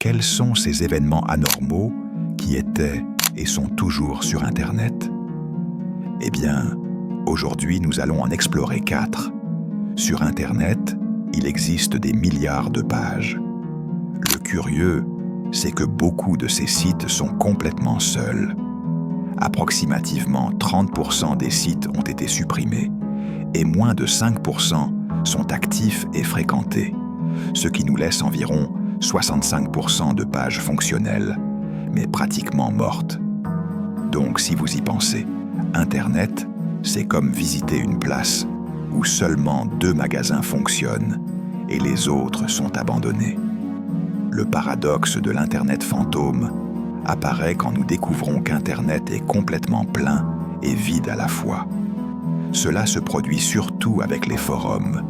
Quels sont ces événements anormaux qui étaient et sont toujours sur Internet? Eh bien, aujourd'hui, nous allons en explorer 4. Sur Internet, il existe des milliards de pages. Le curieux, c'est que beaucoup de ces sites sont complètement seuls. Approximativement 30% des sites ont été supprimés et moins de 5% sont actifs et fréquentés, ce qui nous laisse environ 65% de pages fonctionnelles, mais pratiquement mortes. Donc, si vous y pensez, Internet, c'est comme visiter une place où seulement 2 magasins fonctionnent et les autres sont abandonnés. Le paradoxe de l'Internet fantôme apparaît quand nous découvrons qu'Internet est complètement plein et vide à la fois. Cela se produit surtout avec les forums,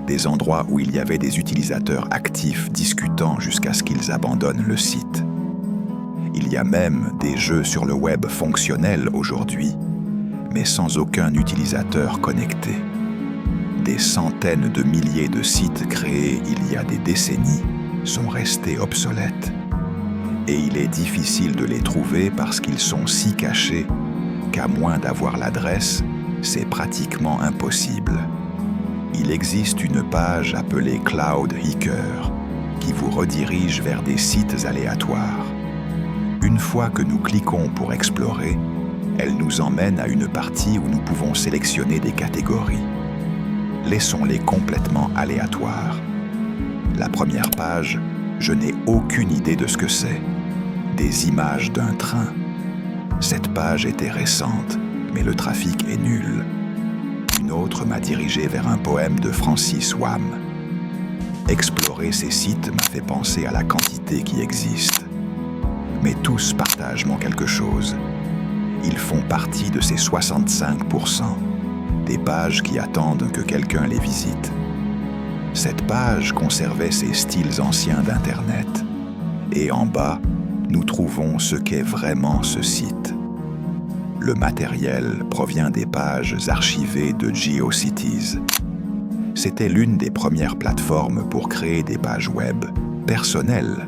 des endroits où il y avait des utilisateurs actifs discutant jusqu'à ce qu'ils abandonnent le site. Il y a même des jeux sur le web fonctionnels aujourd'hui, mais sans aucun utilisateur connecté. Des centaines de milliers de sites créés il y a des décennies sont restés obsolètes. Et il est difficile de les trouver parce qu'ils sont si cachés qu'à moins d'avoir l'adresse, c'est pratiquement impossible. Il existe une page appelée Cloud Hiker qui vous redirige vers des sites aléatoires. Une fois que nous cliquons pour explorer, elle nous emmène à une partie où nous pouvons sélectionner des catégories. Laissons-les complètement aléatoires. La première page, je n'ai aucune idée de ce que c'est. Des images d'un train. Cette page était récente, mais le trafic est nul. Une autre m'a dirigé vers un poème de Francis Wham. Explorer ces sites m'a fait penser à la quantité qui existe. Mais tous partagent quelque chose. Ils font partie de ces 65%, des pages qui attendent que quelqu'un les visite. Cette page conservait ses styles anciens d'Internet. Et en bas, nous trouvons ce qu'est vraiment ce site. Le matériel provient des pages archivées de GeoCities. C'était l'une des premières plateformes pour créer des pages web personnelles.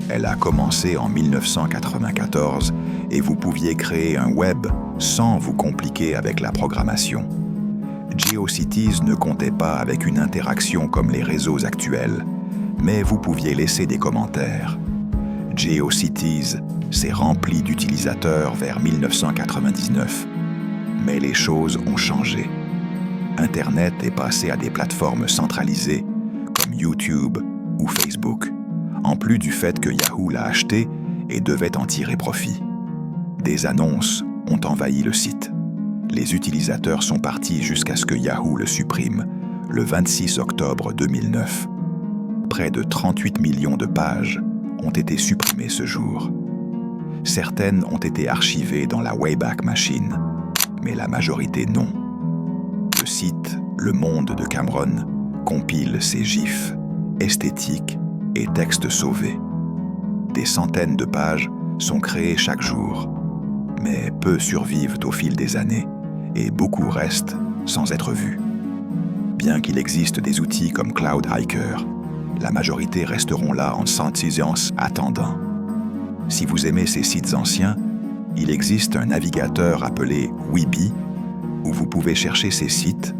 Elle a commencé en 1994 et vous pouviez créer un web sans vous compliquer avec la programmation. GeoCities ne comptait pas avec une interaction comme les réseaux actuels, mais vous pouviez laisser des commentaires. GeoCities s'est rempli d'utilisateurs vers 1999, mais les choses ont changé. Internet est passé à des plateformes centralisées comme YouTube ou Facebook, en plus du fait que Yahoo l'a acheté et devait en tirer profit. Des annonces ont envahi le site. Les utilisateurs sont partis jusqu'à ce que Yahoo le supprime, le 26 octobre 2009. Près de 38 millions de pages ont été supprimées ce jour. Certaines ont été archivées dans la Wayback Machine, mais la majorité non. Le site Le Monde de Cameron compile ces gifs, esthétiques et textes sauvés. Des centaines de pages sont créées chaque jour, mais peu survivent au fil des années et beaucoup restent sans être vus. Bien qu'il existe des outils comme Cloud Hiker, la majorité resteront là en sans-silence attendant. Si vous aimez ces sites anciens, il existe un navigateur appelé Weebly où vous pouvez chercher ces sites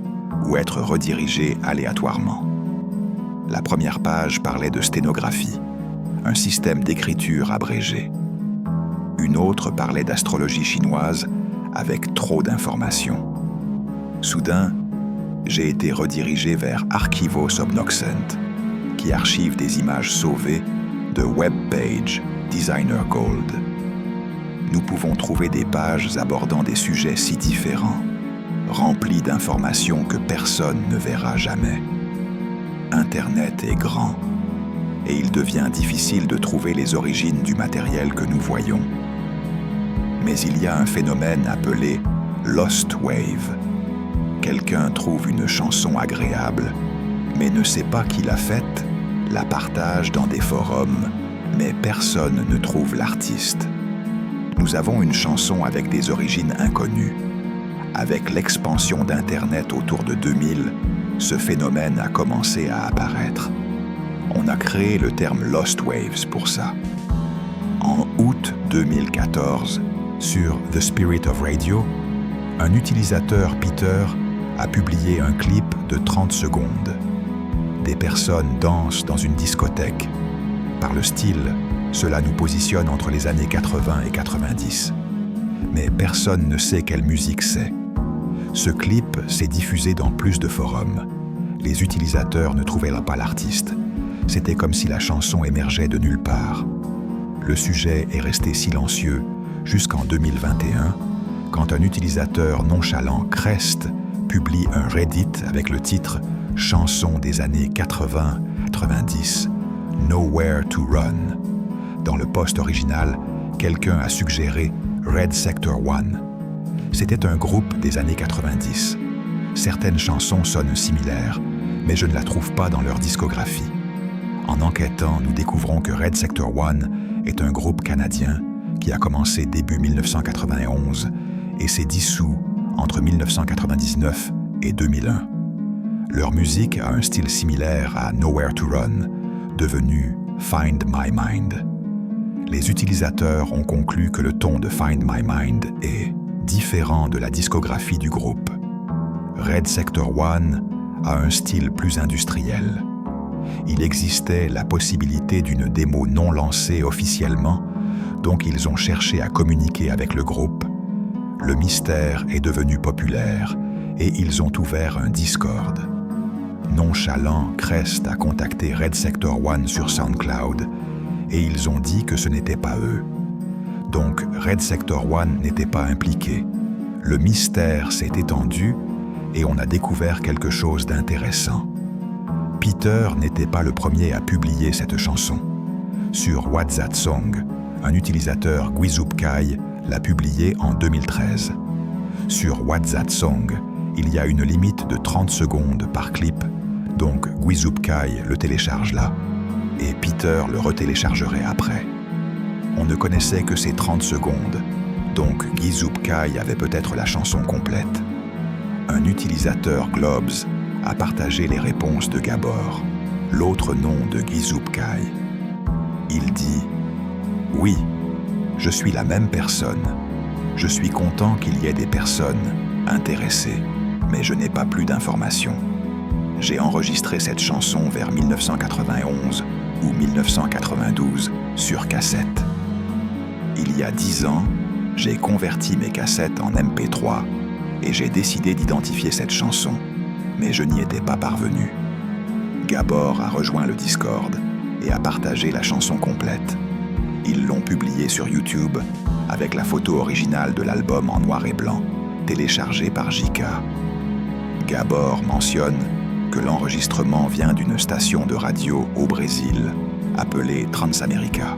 ou être redirigé aléatoirement. La première page parlait de sténographie, un système d'écriture abrégé. Une autre parlait d'astrologie chinoise avec trop d'informations. Soudain, j'ai été redirigé vers Archivos Obnoxent, qui archive des images sauvées de Webpage Designer Gold. Nous pouvons trouver des pages abordant des sujets si différents, remplis d'informations que personne ne verra jamais. Internet est grand, et il devient difficile de trouver les origines du matériel que nous voyons. Mais il y a un phénomène appelé Lost Wave. Quelqu'un trouve une chanson agréable, mais ne sait pas qui l'a faite, la partage dans des forums, mais personne ne trouve l'artiste. Nous avons une chanson avec des origines inconnues. Avec l'expansion d'Internet autour de 2000, ce phénomène a commencé à apparaître. On a créé le terme Lost Waves pour ça. En août 2014, sur The Spirit of Radio, un utilisateur, Peter, a publié un clip de 30 secondes. Des personnes dansent dans une discothèque. Par le style, cela nous positionne entre les années 80 et 90. Mais personne ne sait quelle musique c'est. Ce clip s'est diffusé dans plus de forums. Les utilisateurs ne trouvaient pas l'artiste. C'était comme si la chanson émergeait de nulle part. Le sujet est resté silencieux jusqu'en 2021, quand un utilisateur nonchalant, Crest, publie un Reddit avec le titre « Chanson des années 80-90, Nowhere to Run ». Dans le post original, quelqu'un a suggéré Red Sector One. C'était un groupe des années 90. Certaines chansons sonnent similaires, mais je ne la trouve pas dans leur discographie. En enquêtant, nous découvrons que Red Sector One est un groupe canadien qui a commencé début 1991 et s'est dissous entre 1999 et 2001. Leur musique a un style similaire à Nowhere to Run, devenu Find My Mind. Les utilisateurs ont conclu que le ton de Find My Mind est différent de la discographie du groupe. Red Sector One a un style plus industriel. Il existait la possibilité d'une démo non lancée officiellement, donc ils ont cherché à communiquer avec le groupe. Le mystère est devenu populaire et ils ont ouvert un Discord. Nonchalant, Crest a contacté Red Sector One sur SoundCloud et ils ont dit que ce n'était pas eux. Donc Red Sector One n'était pas impliqué. Le mystère s'est étendu et on a découvert quelque chose d'intéressant. Peter n'était pas le premier à publier cette chanson. Sur What's That Song, un utilisateur Guizupkai l'a publiée en 2013. Sur What's That Song, il y a une limite de 30 secondes par clip, donc Guizupkai le télécharge là, et Peter le retéléchargerait après. On ne connaissait que ces 30 secondes, donc Guizupkai avait peut-être la chanson complète. Un utilisateur Globes a partagé les réponses de Gabor, l'autre nom de Guizupkai. Il dit « Oui, je suis la même personne. Je suis content qu'il y ait des personnes intéressées, mais je n'ai pas plus d'informations. J'ai enregistré cette chanson vers 1991 ou 1992 sur cassette. Il y a 10 ans, j'ai converti mes cassettes en MP3 et j'ai décidé d'identifier cette chanson, mais je n'y étais pas parvenu. Gabor a rejoint le Discord et a partagé la chanson complète. Ils l'ont publiée sur YouTube avec la photo originale de l'album en noir et blanc, téléchargée par JK. Gabor mentionne que l'enregistrement vient d'une station de radio au Brésil, appelée Transamérica.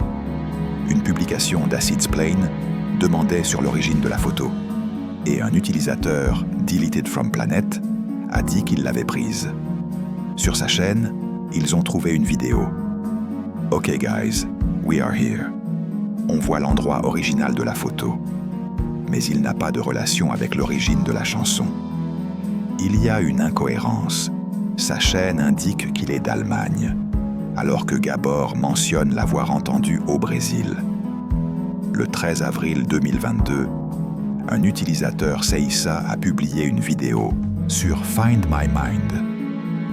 Une publication d'Acids Plain demandait sur l'origine de la photo, et un utilisateur, Deleted from Planet, a dit qu'il l'avait prise. Sur sa chaîne, ils ont trouvé une vidéo. « Ok guys, we are here ». On voit l'endroit original de la photo, mais il n'a pas de relation avec l'origine de la chanson. Il y a une incohérence. Sa chaîne indique qu'il est d'Allemagne, alors que Gabor mentionne l'avoir entendu au Brésil. Le 13 avril 2022, un utilisateur Seissa a publié une vidéo sur Find My Mind.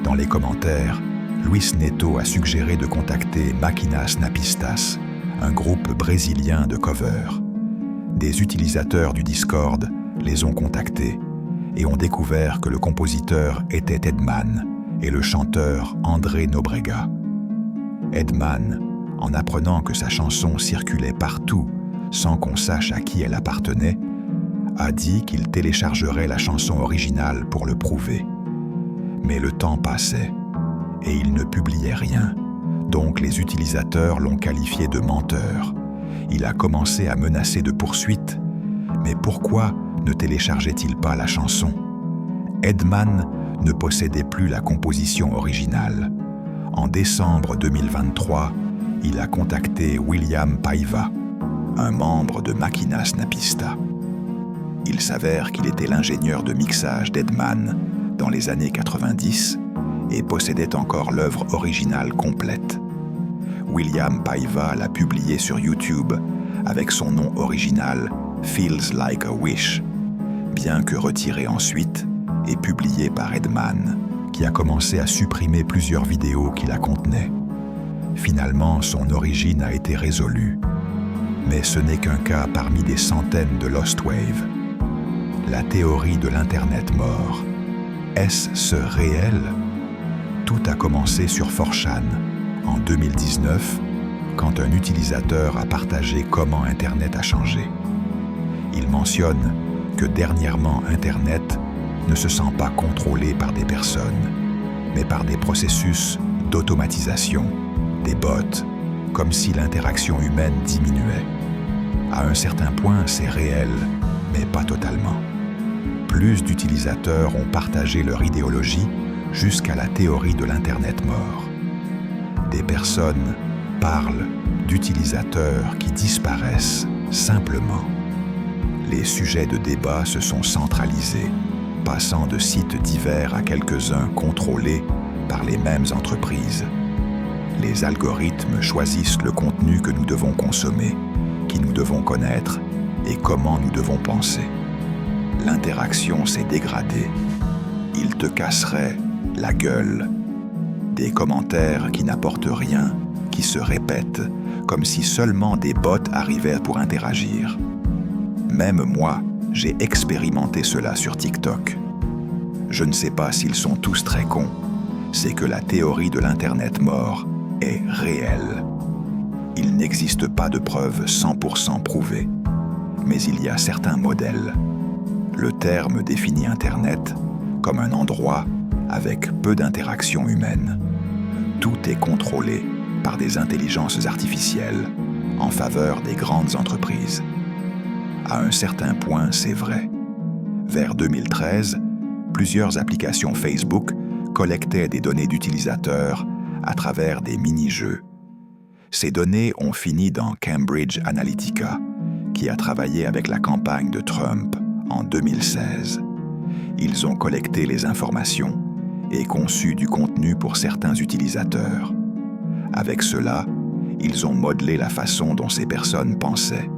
Dans les commentaires, Luis Neto a suggéré de contacter Máquinas Napistas, un groupe brésilien de covers. Des utilisateurs du Discord les ont contactés et ont découvert que le compositeur était Edman et le chanteur André Nobrega. Edman, en apprenant que sa chanson circulait partout sans qu'on sache à qui elle appartenait, a dit qu'il téléchargerait la chanson originale pour le prouver. Mais le temps passait et il ne publiait rien, donc les utilisateurs l'ont qualifié de menteur. Il a commencé à menacer de poursuites, mais pourquoi ne téléchargeait-il pas la chanson? Edman ne possédait plus la composition originale. En décembre 2023, il a contacté William Paiva, un membre de Máquinas Napista. Il s'avère qu'il était l'ingénieur de mixage d'Edman dans les années 90 et possédait encore l'œuvre originale complète. William Paiva l'a publié sur YouTube avec son nom original Feels Like a Wish, bien que retiré ensuite et publié par Edman, qui a commencé à supprimer plusieurs vidéos qui la contenaient. Finalement, son origine a été résolue, mais ce n'est qu'un cas parmi des centaines de Lost Wave. La théorie de l'Internet mort. Est-ce réel? Tout a commencé sur 4chan, en 2019, quand un utilisateur a partagé comment Internet a changé. Il mentionne que dernièrement Internet ne se sent pas contrôlé par des personnes, mais par des processus d'automatisation, des bots, comme si l'interaction humaine diminuait. À un certain point, c'est réel, mais pas totalement. Plus d'utilisateurs ont partagé leur idéologie jusqu'à la théorie de l'Internet mort. Des personnes parlent d'utilisateurs qui disparaissent simplement. Les sujets de débat se sont centralisés, passant de sites divers à quelques-uns contrôlés par les mêmes entreprises. Les algorithmes choisissent le contenu que nous devons consommer, qui nous devons connaître et comment nous devons penser. L'interaction s'est dégradée. Il te casserait la gueule. Des commentaires qui n'apportent rien, qui se répètent, comme si seulement des bots arrivaient pour interagir. Même moi, j'ai expérimenté cela sur TikTok. Je ne sais pas s'ils sont tous très cons. C'est que la théorie de l'Internet mort est réelle. Il n'existe pas de preuves 100% prouvées, mais il y a certains modèles. Le terme définit Internet comme un endroit avec peu d'interaction humaine. Tout est contrôlé par des intelligences artificielles en faveur des grandes entreprises. À un certain point, c'est vrai. Vers 2013, plusieurs applications Facebook collectaient des données d'utilisateurs à travers des mini-jeux. Ces données ont fini dans Cambridge Analytica, qui a travaillé avec la campagne de Trump en 2016. Ils ont collecté les informations et conçu du contenu pour certains utilisateurs. Avec cela, ils ont modelé la façon dont ces personnes pensaient,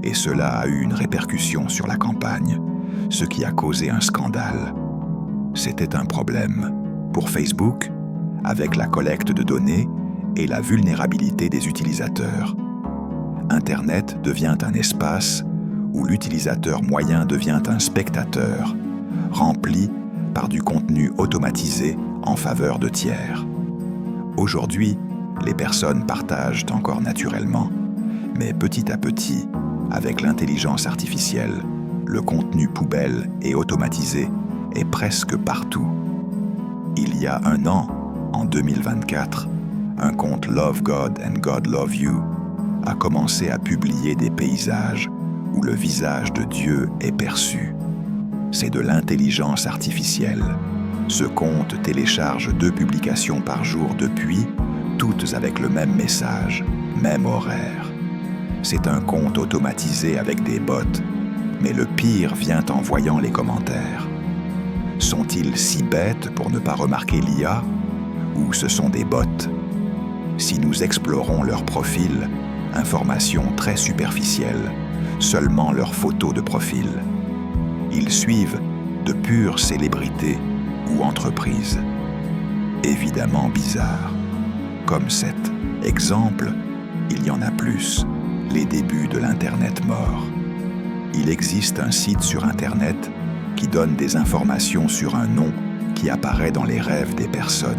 et cela a eu une répercussion sur la campagne, ce qui a causé un scandale. C'était un problème pour Facebook, avec la collecte de données et la vulnérabilité des utilisateurs. Internet devient un espace où l'utilisateur moyen devient un spectateur, rempli par du contenu automatisé en faveur de tiers. Aujourd'hui, les personnes partagent encore naturellement, mais petit à petit, avec l'intelligence artificielle, le contenu poubelle et automatisé est presque partout. Il y a un an, en 2024, un compte Love God and God Love You a commencé à publier des paysages où le visage de Dieu est perçu. C'est de l'intelligence artificielle. Ce compte télécharge 2 publications par jour depuis, toutes avec le même message, même horaire. C'est un compte automatisé avec des bots, mais le pire vient en voyant les commentaires. Sont-ils si bêtes pour ne pas remarquer l'IA, ou ce sont des bots? Si nous explorons leur profil, informations très superficielles, seulement leurs photos de profil. Ils suivent de pures célébrités ou entreprises. Évidemment bizarre. Comme cet exemple, il y en a plus, les débuts de l'Internet mort. Il existe un site sur Internet qui donne des informations sur un nom qui apparaît dans les rêves des personnes.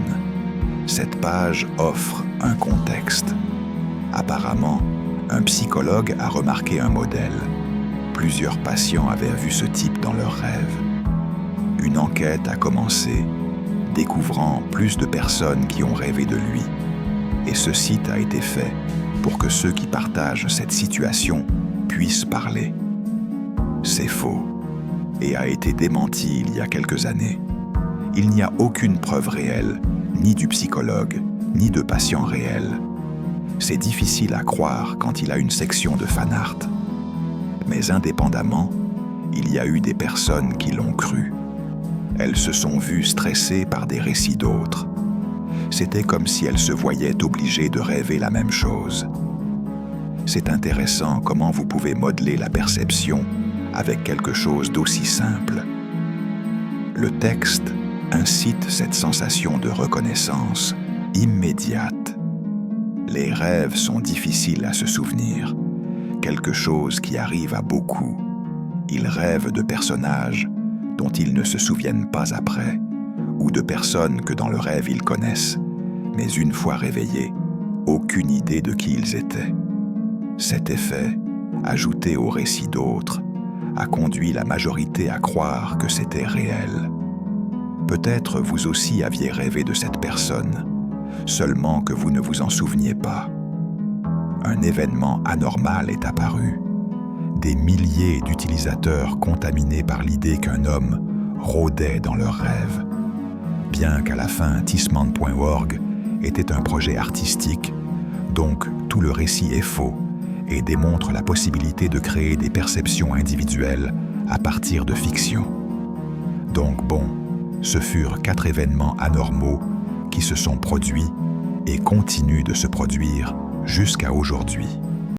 Cette page offre un contexte. Apparemment, un psychologue a remarqué un modèle. Plusieurs patients avaient vu ce type dans leurs rêves. Une enquête a commencé, découvrant plus de personnes qui ont rêvé de lui. Et ce site a été fait pour que ceux qui partagent cette situation puissent parler. C'est faux et a été démenti il y a quelques années. Il n'y a aucune preuve réelle, ni du psychologue, ni de patients réels. C'est difficile à croire quand il a une section de fan art. Mais indépendamment, il y a eu des personnes qui l'ont cru. Elles se sont vues stressées par des récits d'autres. C'était comme si elles se voyaient obligées de rêver la même chose. C'est intéressant comment vous pouvez modeler la perception avec quelque chose d'aussi simple. Le texte incite cette sensation de reconnaissance immédiate. Les rêves sont difficiles à se souvenir, quelque chose qui arrive à beaucoup. Ils rêvent de personnages dont ils ne se souviennent pas après, ou de personnes que dans le rêve ils connaissent, mais une fois réveillés, aucune idée de qui ils étaient. Cet effet, ajouté au récit d'autres, a conduit la majorité à croire que c'était réel. Peut-être vous aussi aviez rêvé de cette personne, seulement que vous ne vous en souveniez pas. Un événement anormal est apparu. Des milliers d'utilisateurs contaminés par l'idée qu'un homme rôdait dans leurs rêves. Bien qu'à la fin Tissman.org était un projet artistique, donc tout le récit est faux et démontre la possibilité de créer des perceptions individuelles à partir de fiction. Donc bon, ce furent 4 événements anormaux qui se sont produits et continuent de se produire jusqu'à aujourd'hui.